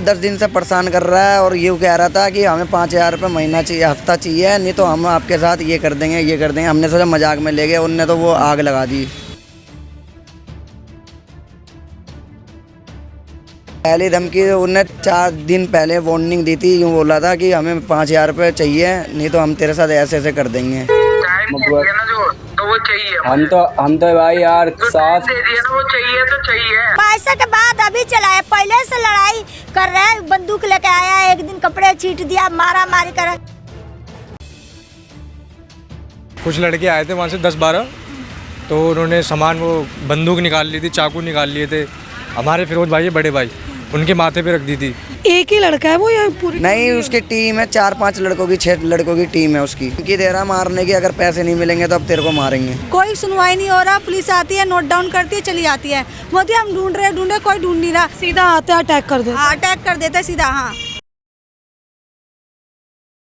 10 दिन से परेशान कर रहा है और ये कह रहा था कि हमें 5,000 रुपये महीना चाहिए, हफ्ता चाहिए, नहीं तो हम आपके साथ ये कर देंगे, ये कर देंगे। हमने सोचा मजाक में ले गए, उनने तो वो आग लगा दी। पहली धमकी उनने 4 दिन पहले वार्निंग दी थी, यूँ बोला था कि हमें 5,000 रुपये चाहिए, नहीं तो हम तेरे साथ ऐसे ऐसे कर देंगे। तो वो चाहिए, हम तो भाई यार साथ दे दिया ना, वो चाहिए तो चाहिए। पैसे के बाद अभी चलाए, पहले से लड़ाई कर रहे हैं, बंदूक लेके आया, एक दिन कपड़े छीट दिया, मारा मारी कर। कुछ लड़के आए थे वहाँ से 10-12, तो उन्होंने सामान, वो बंदूक निकाल ली थी, चाकू निकाल लिए थे। हमारे फिरोज भाई है, बड़े भाई, उनके माथे पे रख दी थी। एक ही लड़का है वो या पूरी? नहीं, उसकी टीम है, 4-5 लड़कों की, 6 लड़कों की टीम है उसकी। की दे रहा मारने की, अगर पैसे नहीं मिलेंगे तो अब तेरे को मारेंगे। कोई सुनवाई नहीं हो रहा, पुलिस आती है, नोट डाउन करती है, चली जाती है। मोदी हम ढूंढ रहे, कोई ढूंढ नहीं रहा। सीधा आते अटैक कर देते। हाँ, अटैक कर देते सीधा। हाँ,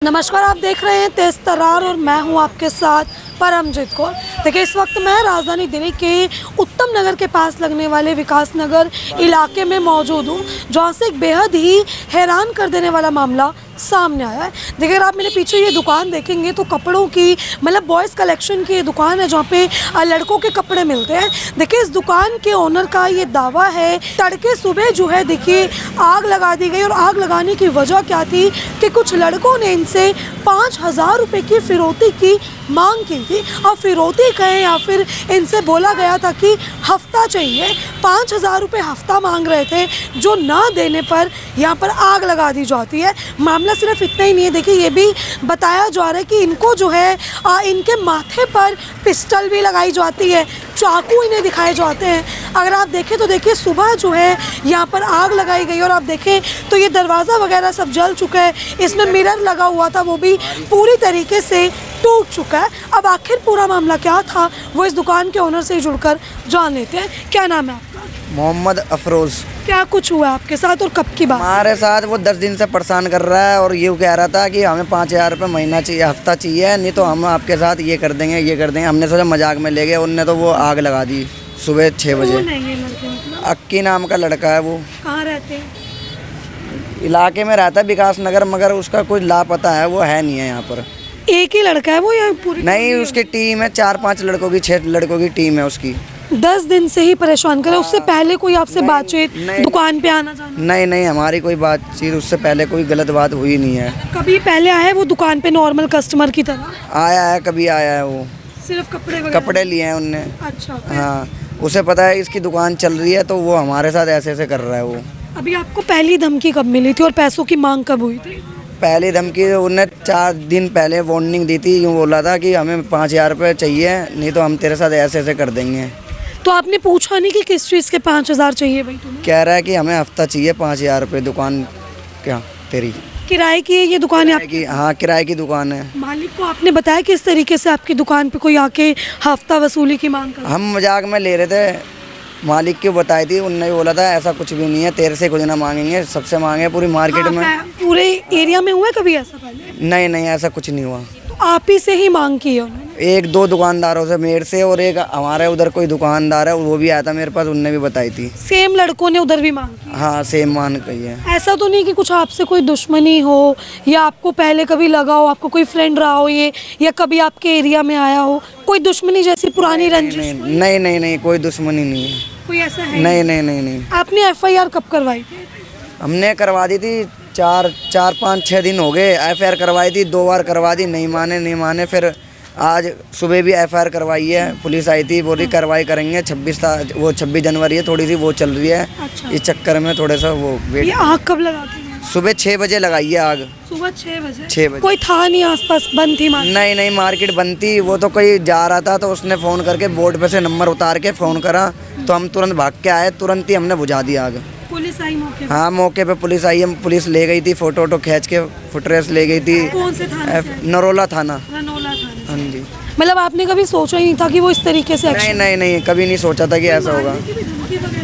नमस्कार, आप देख रहे हैं तेज तर्रार और मैं हूं आपके साथ परमजीत कौर। देखिए, इस वक्त मैं राजधानी दिल्ली के उत्तम नगर के पास लगने वाले विकास नगर इलाके में मौजूद हूं, जहां से एक बेहद ही हैरान कर देने वाला मामला सामने आया है। देखिए, अगर आप मेरे पीछे ये दुकान देखेंगे तो कपड़ों की, मतलब बॉयज़ कलेक्शन की ये दुकान है, जहाँ पे लड़कों के कपड़े मिलते हैं। देखिए, इस दुकान के ओनर का ये दावा है, तड़के सुबह जो है देखिए आग लगा दी गई, और आग लगाने की वजह क्या थी कि कुछ लड़कों ने इनसे 5,000 रुपये की फिरौती की मांग की थी। और फिरौती कहें या फिर इनसे बोला गया था कि हफ्ता चाहिए, 5,000 रुपये हफ्ता मांग रहे थे, जो ना देने पर यहाँ पर आग लगा दी जाती है। मामला सिर्फ इतना ही नहीं है, देखिए ये भी बताया जा रहा है कि इनको जो है इनके माथे पर पिस्टल भी लगाई जाती है, चाकू इन्हें दिखाए जाते हैं। अगर आप देखें तो देखिए सुबह जो है यहाँ पर आग लगाई गई, और आप देखें तो ये दरवाज़ा वगैरह सब जल चुका है, इसमें मिरर लगा हुआ था वो भी पूरी तरीके से टूट चुका है। अब आखिर पूरा मामला क्या था वो इस दुकान के ओनर से जुड़कर जान लेते हैं। क्या नाम है आपका? मोहम्मद अफरोज़। क्या कुछ हुआ आपके साथ और कब की बात? हमारे साथ वो 10 दिन से परेशान कर रहा है और ये कह रहा था कि हमें 5,000 रुपये महीना चाहिए, हफ्ता चाहिए, नहीं तो हम आपके साथ ये कर देंगे, ये कर देंगे। हमने सोचा मजाक में ले गए, उनने तो वो आग लगा दी सुबह 6 बजे। अक्की नाम का लड़का है वो। कहाँ रहते हैं? इलाके में रहता है विकास नगर, मगर उसका कोई लापता है, वो है नहीं है यहाँ पर। एक ही लड़का है वो या पूरी? नहीं, उसकी टीम है, 4-5 लड़कों की, 6 लड़कों की टीम है उसकी। 10 दिन से ही परेशान करे। उससे पहले कोई आपसे बातचीत, दुकान पे आना जाना? नहीं, हमारी कोई बातचीत उससे पहले कोई गलत बात हुई नहीं है। कभी पहले आया है वो दुकान पे नॉर्मल कस्टमर की तरह? आया है, कभी आया है वो, सिर्फ कपड़े लिए हैं उनने। अच्छा। हाँ, उसे पता है इसकी दुकान चल रही है, तो वो हमारे साथ ऐसे ऐसे कर रहा है वो। अभी आपको पहली धमकी कब मिली थी और पैसों की मांग कब हुई थी? पहली धमकी उनने 4 दिन पहले वार्निंग दी थी, यूँ बोला था कि हमें 5,000 रुपये चाहिए, नहीं तो हम तेरे साथ ऐसे ऐसे कर देंगे। तो आपने पूछा नहीं कि किस चीज़ के 5,000 चाहिए भाई तुम्हें? कह रहा है कि हमें हफ्ता चाहिए, 5,000 रुपये। दुकान क्या तेरी किराए की है ये दुकान? है आपकी? हाँ, किराए की दुकान है। मालिक को आपने बताया किस तरीके से आपकी दुकान पे कोई आके हफ्ता वसूली की मांग कर? हम मजाक में ले रहे थे, मालिक को बताई थी, उनने बोला था ऐसा कुछ भी नहीं है, तेरे से कुछ ना मांगेंगे, सबसे मांगे पूरी मार्केट में। पूरे एरिया में हुआ कभी ऐसा पहले? नहीं, ऐसा कुछ नहीं हुआ। तो आप ही से ही मांग की है उन्होंने? 1-2 दुकानदारों से, मेरे से, और एक हमारे उधर कोई दुकानदार है वो भी आया था मेरे पास, उनने भी बताई थी। सेम लड़कों ने उधर भी मांग की? हाँ, सेम मान कही है। ऐसा तो नहीं कि कुछ आपसे कोई दुश्मनी हो, या आपको पहले कभी लगा हो, आपको कोई फ्रेंड रहा हो ये, या कभी आपके एरिया में आया हो, कोई दुश्मनी जैसी पुरानी रंजिश? नहीं, कोई दुश्मनी नहीं है। कोई ऐसा है? नहीं। आपने FIR कब करवाई थी? हमने करवा दी थी 4-5-6 दिन हो गए। FIR करवाई थी, 2 बार करवा दी, नहीं माने। फिर आज सुबह भी FIR करवाई है, पुलिस आई थी, बोली कार्रवाई करेंगे। 26 जनवरी है, थोड़ी सी वो चल रही है। अच्छा। इस चक्कर में थोड़ा सा वो वेट। ये आग कब लगाती है? सुबह 6 बजे लगाई है आग। सुबह 6 बजे? 6 बजे। कोई था नहीं आसपास, बंद थी मार्केट? नहीं, मार्केट बंद थी। वो तो कोई जा रहा था तो उसने फ़ोन करके बोर्ड पे से नंबर उतार के फ़ोन करा, तो हम तुरंत भाग के आए, तुरंत ही हमने बुझा दी आग। पुलिस आई मौके पे? हाँ, मौके पे पुलिस आई, हम पुलिस ले गई थी, फोटो खींच के फुटरेस ले गई थी। कौन से थाने से? नरोला थाना। रनौला थाने। हाँ जी। मतलब आपने कभी सोचा ही नहीं था कि वो इस तरीके से एक्शन? नहीं, कभी नहीं सोचा था कि ऐसा होगा।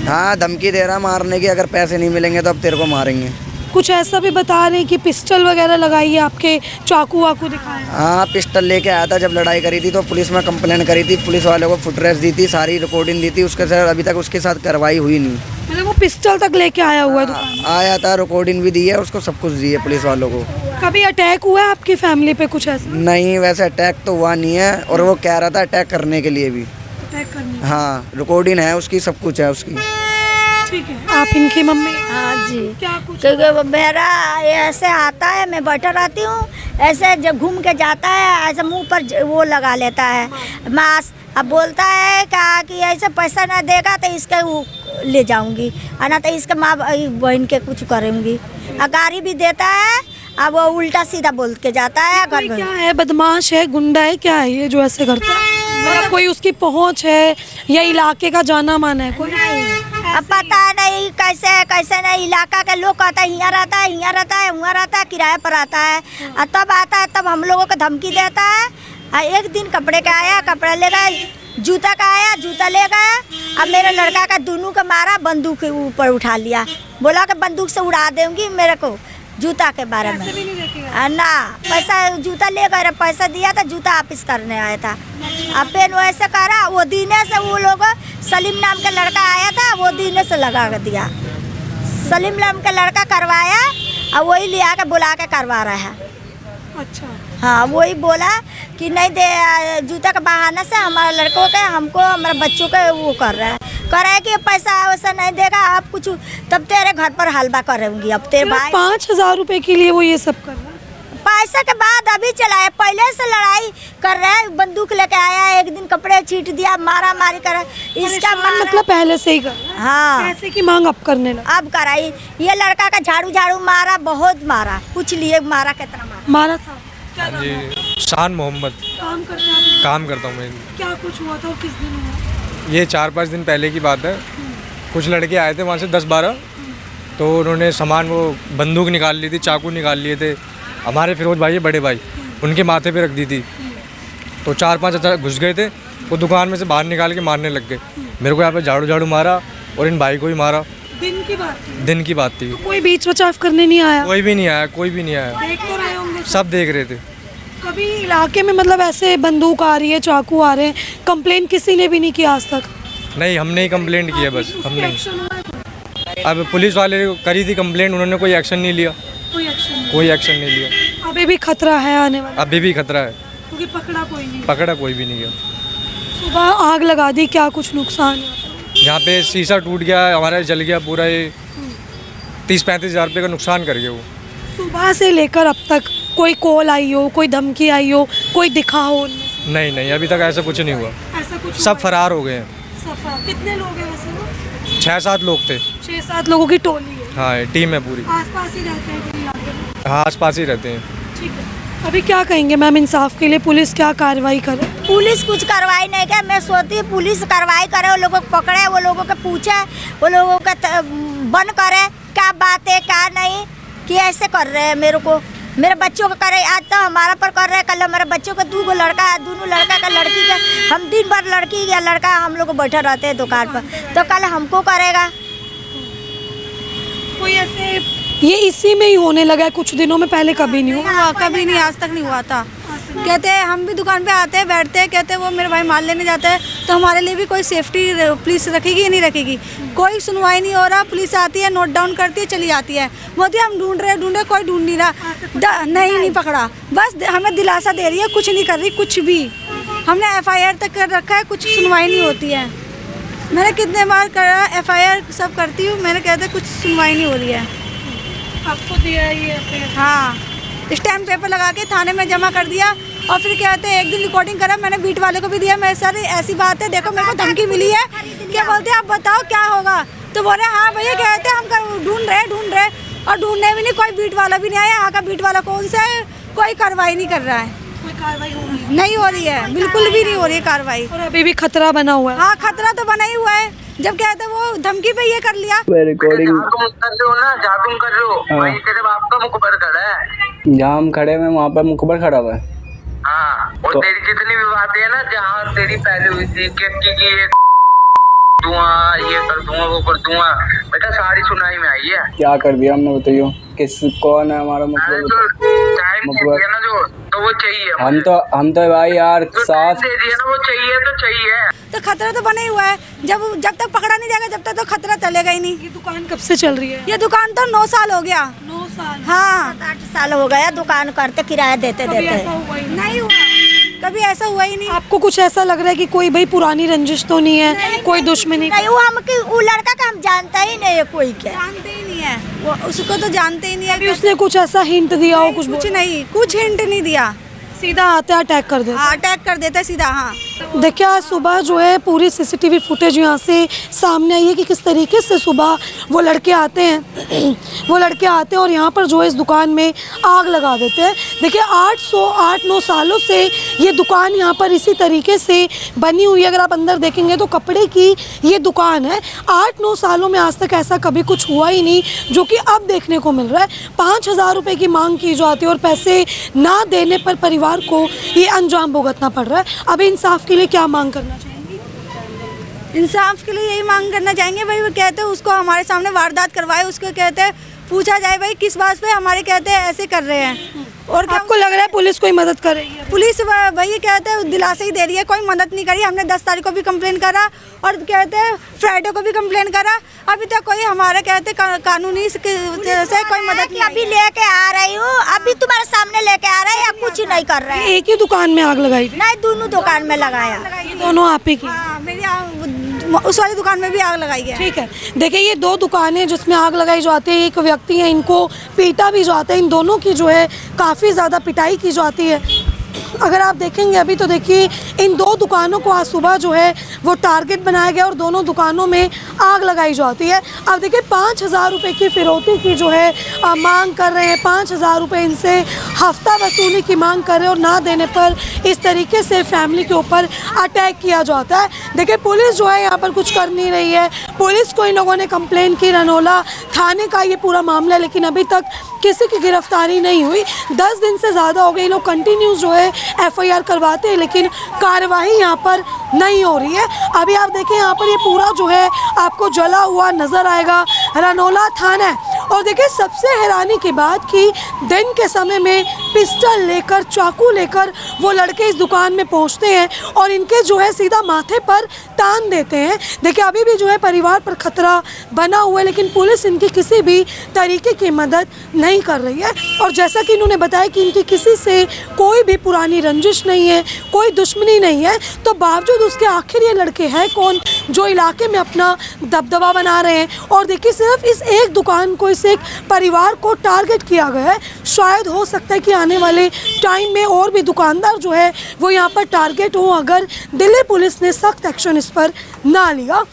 हाँ, धमकी दे रहा मारने की, अगर पैसे नहीं मिलेंगे तो अब तेरे को मारेंगे। कुछ ऐसा भी बता रहे हैं कि पिस्टल वगैरह लगाई है, आपके चाकू वाकू दिखाए? हाँ, पिस्टल लेके आया था जब लड़ाई करी थी, तो पुलिस में कंप्लेंट करी थी, पुलिस वालों को फुटरेस दी थी, सारी रिकॉर्डिंग दी थी। उसके साथ अभी तक उसके साथ कार्रवाई हुई नहीं। मतलब वो पिस्टल तक लेके आया हुआ है दुकान में? आया था, रिकॉर्डिंग भी दी है उसको, सब कुछ दी है पुलिस वालों को। कभी अटैक हुआ है आपकी फैमिली पे कुछ ऐसा? नहीं, वैसे अटैक तो हुआ नहीं है, और वो कह रहा था अटैक करने के लिए भी। अटैक करने? हाँ, रिकॉर्डिंग है उसकी, सब कुछ है उसकी। ठीक है। आप इनकी मम्मी? हाँ जी। क्या कुछ? क्योंकि वो मेरा ऐसे आता है, मैं बैठा रहती हूँ, ऐसे जब घूम के जाता है, ऐसे मुंह पर वो लगा लेता है मास्क। अब बोलता है कि ऐसे पैसा ना देगा तो इसके वो ले जाऊंगी, और ना तो इसके माँ बहन के कुछ करूँगी। गाड़ी भी देता है, अब वो उल्टा सीधा बोल के जाता है। कोई क्या है, बदमाश है, गुंडा है, क्या है ये जो ऐसे करता है? मतलब कोई उसकी पहुंच है या इलाके का जाना माना है कोई? अब पता नहीं कैसे है कैसे नहीं। इलाका के लोग कहता है यहाँ रहता है, यहाँ रहता है, वहाँ रहता है, किराए पर आता है। और तब आता है, तब हम लोगों को धमकी देता है। और एक दिन कपड़े का आया, कपड़ा ले गया, जूता का आया, जूता ले गया। अब मेरे लड़का का दोनों को मारा, बंदूक के ऊपर उठा लिया, बोला कि बंदूक से उड़ा देंगी मेरे को, जूता के बारे में। ना पैसा, जूता ले गए, पैसा दिया था, जूता वापिस करने आया था। अब फिर वैसे करा, वो दीने से वो लोग, सलीम नाम का लड़का आया था, वो दीने से लगा के दिया। सलीम नाम का लड़का करवाया, और वही लिया के बुला के करवा रहा है। अच्छा। हाँ, वही बोला कि नहीं दे, जूता के बहाने से हमारे लड़कों के, हमको, हमारे बच्चों के वो कर रहा है कि पैसा वैसा नहीं देगा आप कुछ, तब तेरे घर पर हलवा करूँगी। अब तेरे भाई 5,000 रुपए के लिए वो ये सब कर रहा है? पैसा के बाद अभी चलाए, पहले से लड़ाई कर रहा है, बंदूक लेके आया, एक दिन कपड़े छीट दिया, मारा मारी कर इसका मतलब पहले से ही कर रहा है? हाँ, पैसे की मांग अब करने लगा? अब कराई। ये लड़का का झाड़ू मारा, बहुत मारा, पूछ लिए मारा कितना मारा था? क्या नाम जी, है? शान मोहम्मद। काम करते हैं? काम करता हूँ मैं। क्या कुछ हुआ था और किस दिन हुआ? ये 4-5 दिन पहले की बात है। कुछ लड़के आए थे वहाँ से 10-12, तो उन्होंने सामान, वो बंदूक निकाल ली थी, चाकू निकाल लिए थे। हमारे फिरोज भाई है, बड़े भाई, उनके माथे पे रख दी थी। तो 4-5 अचानक घुस गए थे, वो दुकान में से बाहर निकाल के मारने लग गए। मेरे को यहाँ पे झाड़ू मारा, और इन भाई को ही मारा। दिन की बात थी? दिन की बात थी। तो कोई बीच बचाव करने नहीं आया? कोई भी नहीं आया, कोई भी नहीं आया। देख तो रहे होंगे सब देख रहे थे। कभी इलाके में मतलब ऐसे बंदूक आ रही है, चाकू आ रहे हैं, कंप्लेंट किसी ने भी नहीं किया आज तक? नहीं, हमने ही कंप्लेंट की है बस, हमने। एक्शन हुआ है? अब पुलिस वाले करी थी कंप्लेंट, उन्होंने कोई एक्शन नहीं लिया। कोई एक्शन नहीं? कोई एक्शन नहीं लिया। अभी भी खतरा है आने वाला? अभी भी खतरा है, क्योंकि पकड़ा कोई नहीं? पकड़ा कोई भी नहीं गया। सुबह आग लगा दी, क्या कुछ नुकसान हुआ? यहाँ पे शीशा टूट गया, हमारा जल गया पूरा। ये 30-35 हज़ार रुपये का नुकसान कर गया वो। सुबह से लेकर अब तक कोई कॉल आई हो, कोई धमकी आई हो, कोई दिखा हो उनमें से? नहीं, अभी तक ऐसा कुछ नहीं हुआ। ऐसा कुछ सब हुआ? फरार हो गए हैं। कितने लोग हैं वैसे वो? 6-7 लोग थे। 6-7 लोगों की टोली है? हाँ, टीम है पूरी। आसपास ही रहते हैं कहीं इलाके में? हाँ, आस-पास ही रहते हैं। ठीक है। अभी क्या कहेंगे मैम, इंसाफ के लिए पुलिस क्या कार्रवाई करे? पुलिस कुछ कार्रवाई नहीं करे। मैं सोचती हूँ पुलिस कार्रवाई करे, वो लोगों को पकड़े, वो लोगों को पूछे, वो लोगों का बंद करे, क्या बात है क्या नहीं, कि ऐसे कर रहे हैं मेरे को, मेरे बच्चों को करे। आज तो हमारा पर कर रहे हैं, कल हमारे बच्चों को 2 लड़का है, दोनों लड़का का लड़की का, हम दिन भर लड़की या लड़का हम लोग बैठे रहते हैं दुकान पर, तो कल हमको करेगा। कोई ऐसे ये इसी में ही होने लगा है कुछ दिनों में, पहले कभी नहीं हुआ? हुआ कभी नहीं, आज तक नहीं हुआ था। कहते हैं हम भी दुकान पे आते हैं, बैठते हैं, कहते हैं वो मेरे भाई माल लेने जाते हैं, तो हमारे लिए भी कोई सेफ्टी पुलिस रखेगी या नहीं रखेगी? कोई सुनवाई नहीं हो रहा। पुलिस आती है, नोट डाउन करती है, चली जाती है, बोलती है हम ढूंढ रहे, कोई ढूंढ नहीं रहा। नहीं पकड़ा, बस हमें दिलासा दे रही है, कुछ नहीं कर रही, कुछ भी। हमने FIR तक कर रखा है, कुछ सुनवाई नहीं होती है। मैंने कितने बार करा, FIR सब करती हूँ, मैंने कहते कुछ सुनवाई नहीं हो रही है। आपको दिया ये? हाँ, स्टैम्प पेपर लगा के थाने में जमा कर दिया, और फिर कहते हैं एक दिन रिकॉर्डिंग करा, मैंने बीट वाले को भी दिया। मैं सर ऐसी बात है, देखो मेरे को धमकी मिली है, क्या बोलते हैं आप बताओ क्या होगा? तो बोले हाँ भैया, कहते हैं हम ढूंढ रहे, और ढूंढने भी नहीं, कोई बीट वाला भी नहीं आया। यहाँ का बीट वाला कौन सा है? कोई कार्रवाई नहीं कर रहा है। कोई कार्रवाई हो रही है? नहीं हो रही है, बिल्कुल भी नहीं हो रही है कार्रवाई। और अभी भी खतरा बना हुआ है? हाँ, खतरा तो बना ही हुआ है। जब कहते वो धमकी पे ये कर लिया। रिकॉर्डिंग जहाँ तुम कर रहे हो ना, जहाँ तुम कर रहे हो वहीं तेरे बाप का मुखबर खड़ा है। जहाँ हम खड़े हुए वहाँ पर मुखबर खड़ा हुआ है। हाँ, और तो- तेरी जितनी भी बातें हैं ना, जहाँ तेरी पहले हुई थी कि दूंगा, ये कर दूंगा, वो कर दूंगा। बेटा सारी सुनाई में आई है। क्या कर दिया हमने, बताइयो किस कौन है हमारा अरे मुखबिर? जो टाइम मुखबिर। दे दिया ना जो, तो वो चाहिए। हम तो भाई यार जो टाइम साफ दे दिया ना वो चाहिए तो चाहिए। तो खतरा तो बना ही हुआ है, जब तक पकड़ा नहीं जाएगा जब तक तो खतरा चलेगा ही नहीं। ये दुकान कब से चल रही है? ये दुकान तो 9 साल हो गया। 9 साल। हाँ 8 साल हो गया दुकान करते, किराया देते कभी देते। ऐसा हुआ ही नहीं। नहीं हुआ, कभी ऐसा हुआ ही नहीं। आपको कुछ ऐसा लग रहा है कि कोई भाई पुरानी रंजिश तो नहीं है, कोई दुश्मनी? नहीं वो लड़का का हम जानता ही नहीं है कोई क्या। जानते ही नहीं है वो, उसको तो जानते ही नहीं अभी है। उसने कुछ ऐसा हिंट दिया हो? कुछ नहीं, कुछ हिंट नहीं दिया, सीधा आते अटैक कर देता? हाँ अटैक कर देता है सीधा। हाँ देखिए आज सुबह जो है पूरी सीसीटीवी फुटेज यहाँ से सामने आई है कि किस तरीके से सुबह वो लड़के आते हैं और यहाँ पर जो है इस दुकान में आग लगा देते हैं। देखिए 8-9 सालों से ये दुकान यहाँ पर इसी तरीके से बनी हुई है। अगर आप अंदर देखेंगे तो कपड़े की ये दुकान है। 8-9 सालों में आज तक ऐसा कभी कुछ हुआ ही नहीं, जो कि अब देखने को मिल रहा है। 5,000 रुपये की मांग की जाती है और पैसे ना देने पर परिवार को ये अंजाम भुगतना पड़ रहा है। अभी इंसाफ के लिए क्या मांग करना चाहेंगी? इंसाफ के लिए यही मांग करना चाहेंगे भाई, वो कहते हैं उसको हमारे सामने वारदात करवाए, उसको कहते हैं पूछा जाए भाई किस बात पे हमारे कहते हैं ऐसे कर रहे हैं। और क्या आपको लग रहा है पुलिस कोई मदद कर रही है? पुलिस भाई कहते हैं दिलासा ही दे रही है, कोई मदद नहीं करी। हमने 10 तारीख को भी कंप्लेन करा और कहते हैं फ्राइडे को भी कंप्लेन करा, अभी तक कोई हमारे कहते कानूनी से कोई मदद नहीं। अभी लेके आ रही हूँ, अभी तुम्हारे सामने लेके आ रहा है, अब कुछ नहीं कर रहा है। एक ही दुकान में आग लगाई थी? नहीं दोनों दुकान में लगाया। दोनों आप ही की? हाँ मेरी उस वाली दुकान में भी आग लगाई है। ठीक है, देखिए ये 2 दुकानें जिसमें आग लगाई जाती है, एक व्यक्ति है, इनको पीटा भी जाता है। इन दोनों की जो है काफ़ी ज़्यादा पिटाई की जाती है। अगर आप देखेंगे अभी तो देखिए इन 2 दुकानों को आज सुबह जो है वो टारगेट बनाया गया और दोनों दुकानों में आग लगाई जाती है। अब देखिए 5,000 रुपये की फिरौती की जो है मांग कर रहे हैं। 5,000 रुपये इनसे हफ्ता वसूली की मांग कर रहे हैं और ना देने पर इस तरीके से फैमिली के ऊपर अटैक किया जाता है। देखिए पुलिस जो है यहाँ पर कुछ कर नहीं रही है। पुलिस को इन लोगों ने कंप्लेन की, रनोला थाने का ये पूरा मामला, लेकिन अभी तक किसी की गिरफ्तारी नहीं हुई। 10 दिन से ज़्यादा हो गए, लोग कंटिन्यूस जो है FIR करवाते हैं लेकिन कार्रवाई यहाँ पर नहीं हो रही है। अभी आप देखें यहाँ पर ये पूरा जो है आपको जला हुआ नज़र आएगा, रनोला थाना है। और देखिए सबसे हैरानी की बात कि दिन के समय में पिस्टल लेकर, चाकू लेकर वो लड़के इस दुकान में पहुँचते हैं और इनके जो है सीधा माथे पर तान देते हैं। देखिए अभी भी जो है परिवार पर खतरा बना हुआ है, लेकिन पुलिस इनकी किसी भी तरीके की मदद नहीं कर रही है। और जैसा कि इन्होंने बताया कि इनकी किसी से कोई भी पुरानी रंजिश नहीं है, कोई दुश्मनी नहीं है, तो बावजूद उसके आखिर ये लड़के हैं कौन जो इलाके में अपना दबदबा बना रहे हैं। और देखिए सिर्फ इस एक दुकान को, इस एक परिवार को टारगेट किया गया है। शायद हो सकता है कि आने वाले टाइम में और भी दुकानदार जो है वो यहाँ पर टारगेट हो, अगर दिल्ली पुलिस ने सख्त एक्शन इस पर ना लिया।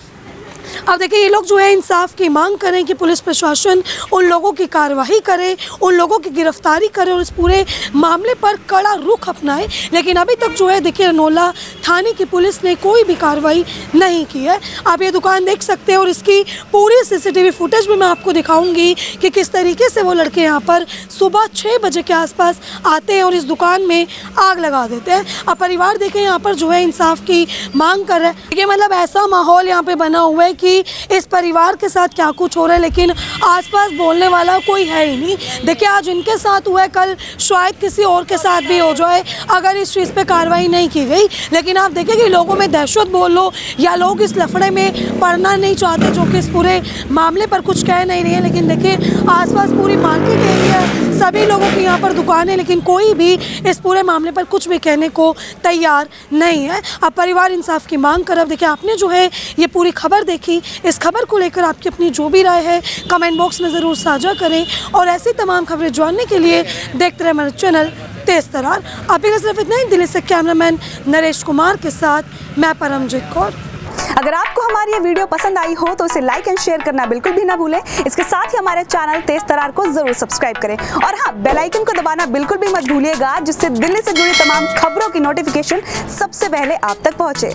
अब देखिए ये लोग जो है इंसाफ की मांग करें कि पुलिस प्रशासन उन लोगों की कार्रवाई करे, उन लोगों की गिरफ्तारी करे और इस पूरे मामले पर कड़ा रुख अपनाए। लेकिन अभी तक जो है देखिए रनोला थाने की पुलिस ने कोई भी कार्रवाई नहीं की है। आप ये दुकान देख सकते हैं और इसकी पूरी CCTV फुटेज में मैं आपको दिखाऊंगी कि किस तरीके से वो लड़के यहाँ पर सुबह 6 बजे के आसपास आते हैं और इस दुकान में आग लगा देते हैं। अब परिवार देखें यहाँ पर जो है इंसाफ की मांग कर रहे हैं। देखिए मतलब ऐसा माहौल यहाँ पे बना हुआ है कि इस परिवार के साथ क्या कुछ हो रहा है, लेकिन आसपास बोलने वाला कोई है ही नहीं। देखिए आज इनके साथ हुआ है, कल शायद किसी और के साथ भी हो जाए अगर इस चीज़ पे कार्रवाई नहीं की गई। लेकिन आप देखें कि लोगों में दहशत बोल लो या लोग इस लफड़े में पड़ना नहीं चाहते, जो कि इस पूरे मामले पर कुछ कह नहीं रही है। लेकिन देखिए आसपास पूरी मार्केट एरिया, सभी लोगों की यहाँ पर दुकानें, लेकिन कोई भी इस पूरे मामले पर कुछ भी कहने को तैयार नहीं है। अब परिवार इंसाफ की मांग कर, अब देखिए आपने जो है ये पूरी खबर देखी, इस खबर को लेकर आपकी अपनी जो भी राय है कमेंट बॉक्स में ज़रूर साझा करें और ऐसी तमाम खबरें जानने के लिए देखते रहे हमारे चैनल तेज तरार। अभी सिर्फ इतना ही। दिल्ली से कैमरामैन नरेश कुमार के साथ मैं परमजीत कौर। अगर आपको हमारी ये वीडियो पसंद आई हो तो इसे लाइक एंड शेयर करना बिल्कुल भी ना भूलें। इसके साथ ही हमारे चैनल तेज तरार को जरूर सब्सक्राइब करें और हाँ, बेल आइकन को दबाना बिल्कुल भी मत भूलिएगा, जिससे दिल्ली से जुड़ी तमाम खबरों की नोटिफिकेशन सबसे पहले आप तक पहुंचे।